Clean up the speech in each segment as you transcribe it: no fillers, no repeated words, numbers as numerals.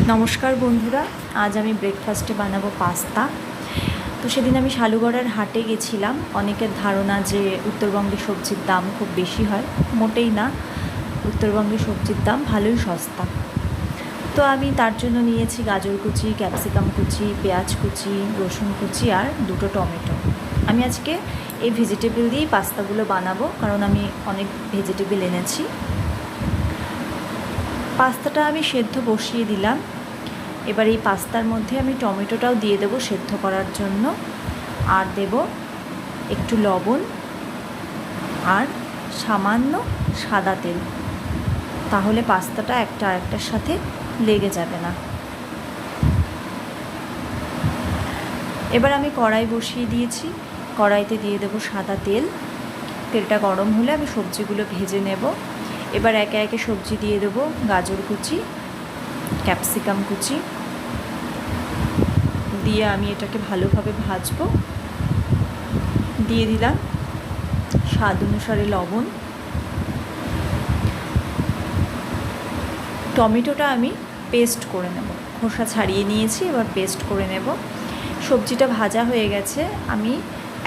নমস্কার বন্ধুরা, আজ আমি ব্রেকফাস্টে বানাবো পাস্তা। তো সেদিন আমি শালুগড়ার হাটে গেছিলাম। অনেকের ধারণা যে উত্তরবঙ্গে সবজির দাম খুব বেশি হয়, মোটেই না। উত্তরবঙ্গে সবজির দাম ভালোই সস্তা। তো আমি তার জন্য নিয়েছি গাজর কুচি, ক্যাপসিকাম কুচি, পেঁয়াজ কুচি, রসুন কুচি আর 2টো টমেটো। আমি আজকে এই ভেজিটেবল দিয়েই পাস্তাগুলো বানাবো, কারণ আমি অনেক ভেজিটেবল এনেছি। পাস্তাটা আমি সেদ্ধ বসিয়ে দিলাম। এবার এই পাস্তার মধ্যে আমি টমেটোটাও দিয়ে দেবো সেদ্ধ করার জন্য, আর দেব একটু লবণ আর সামান্য সাদা তেল। তাহলে পাস্তাটা একটা আরেকটার সাথে লেগে যাবে না। এবার আমি কড়াই বসিয়ে দিয়েছি। কড়াইতে দিয়ে দেবো সাদা তেল। তেলটা গরম হলে আমি সবজিগুলো ভেজে নেব। এবার একে একে সবজি দিয়ে দেবো। গাজর কুচি, ক্যাপসিকাম কুচি দিয়ে আমি এটাকে ভালোভাবে ভাজবো। দিয়ে দিলাম স্বাদ অনুসারে লবণ। টমেটোটা আমি পেস্ট করে নেব, খোসা ছাড়িয়ে নিয়েছি, এবার পেস্ট করে নেব। সবজিটা ভাজা হয়ে গেছে। আমি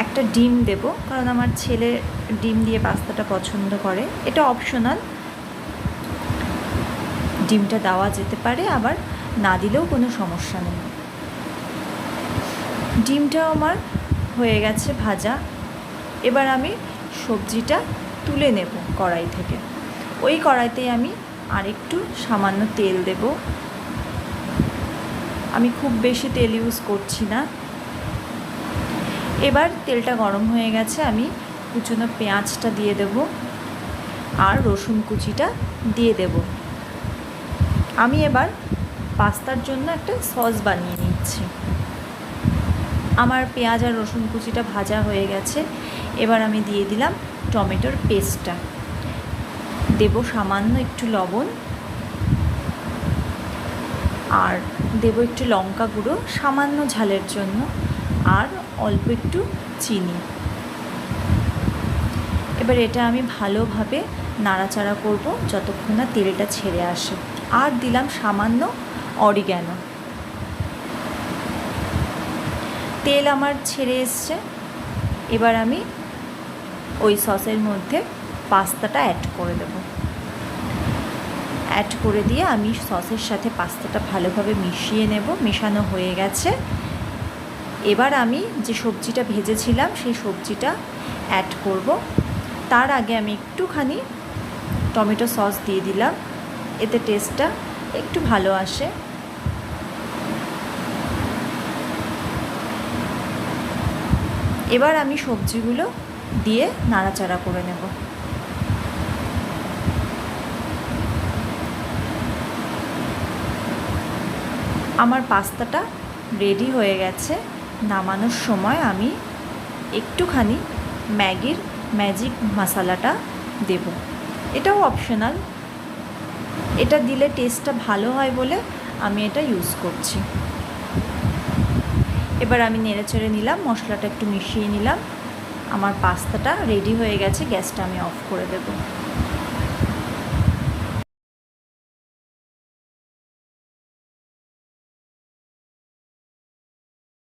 একটা ডিম দেব, কারণ আমার ছেলে ডিম দিয়ে পাস্তাটা পছন্দ করে। এটা অপশনাল, ডিমটা দেওয়া যেতে পারে, আবার না দিলেও কোনো সমস্যা নেই। ডিমটাও আমার হয়ে গেছে ভাজা। এবার আমি সবজিটা তুলে নেব কড়াই থেকে। ওই কড়াইতেই আমি আরেকটু সামান্য তেল দেব। আমি খুব বেশি তেল ইউজ করছি না। এবার তেলটা গরম হয়ে গেছে, আমি কুচনো পেঁয়াজটা দিয়ে দেব আর রসুন কুচিটা দিয়ে দেব। আমি এবার পাস্তার জন্য একটা সস বানিয়ে নিচ্ছি। আমার পেঁয়াজ আর রসুন কুচিটা ভাজা হয়ে গেছে। এবার আমি দিয়ে দিলাম টমেটোর পেস্টটা, দেব সামান্য একটু লবণ আর দেব একটু লঙ্কা গুঁড়ো সামান্য ঝালের জন্য, আর অল্প একটু চিনি। এবার এটা আমি ভালোভাবে নাড়াচাড়া করব যতক্ষণ না তেলটা ছেড়ে আসে। আর দিলাম সামান্য অরিগ্যানো। তেল আমার ছেড়ে এসছে। এবার আমি ওই সসের মধ্যে পাস্তাটা অ্যাড করে দেব। অ্যাড করে দিয়ে আমি সসের সাথে পাস্তাটা ভালোভাবে মিশিয়ে নেব। মেশানো হয়ে গেছে। এবার আমি যে সবজিটা ভেজেছিলাম সেই সবজিটা অ্যাড করব। তার আগে আমি একটুখানি টমেটো সস দিয়ে দিলাম, এতে টেস্টটা একটু ভালো আসে। এবার আমি সবজিগুলো দিয়ে নাড়াচাড়া করে নেব। আমার পাস্তাটা রেডি হয়ে গেছে। নামানোর সময় আমি একটুখানি ম্যাগির ম্যাজিক মশলাটা দেব। এটাও অপশনাল, এটা দিলে টেস্টটা ভালো হয় বলে আমি এটা ইউজ করছি। এবার আমি নেড়েচেড়ে নিলাম, মশলাটা একটু মিশিয়ে নিলাম। আমার পাস্তাটা রেডি হয়ে গেছে। গ্যাসটা আমি অফ করে দেব।